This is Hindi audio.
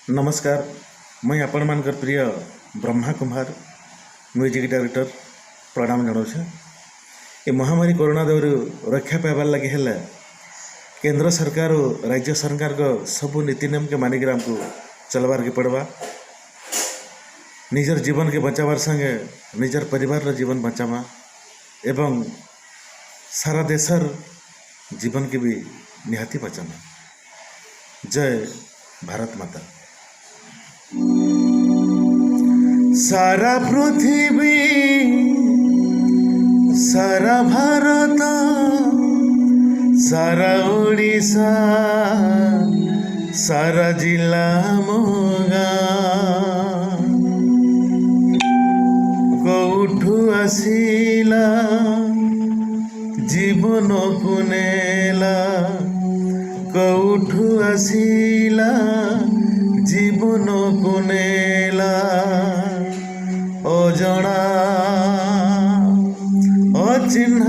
नमस्कार। मैं आपण मानकर प्रिय ब्रह्मा कुमार म्यूजिक डायरेक्टर प्रणाम जनाऊे। ये महामारी कोरोना दाउर रक्षा पाइबार लगे है केंद्र सरकार और राज्य सरकार को सबू नीति नियम के मानिक आमको चलवार के पड़वा। निजर जीवन के बचावार संगे निजर परिवार जीवन बचावा एवं सारा देशर जीवन के भी निहाती बचाना। जय भारत माता। सारा पृथ्वी सारा भारत सारा ओडिशा सारा जिला मोगा कौठु आसिला जीवन को नेला कौठु आसिला जीवन को नेला अजଣା अचिन्ह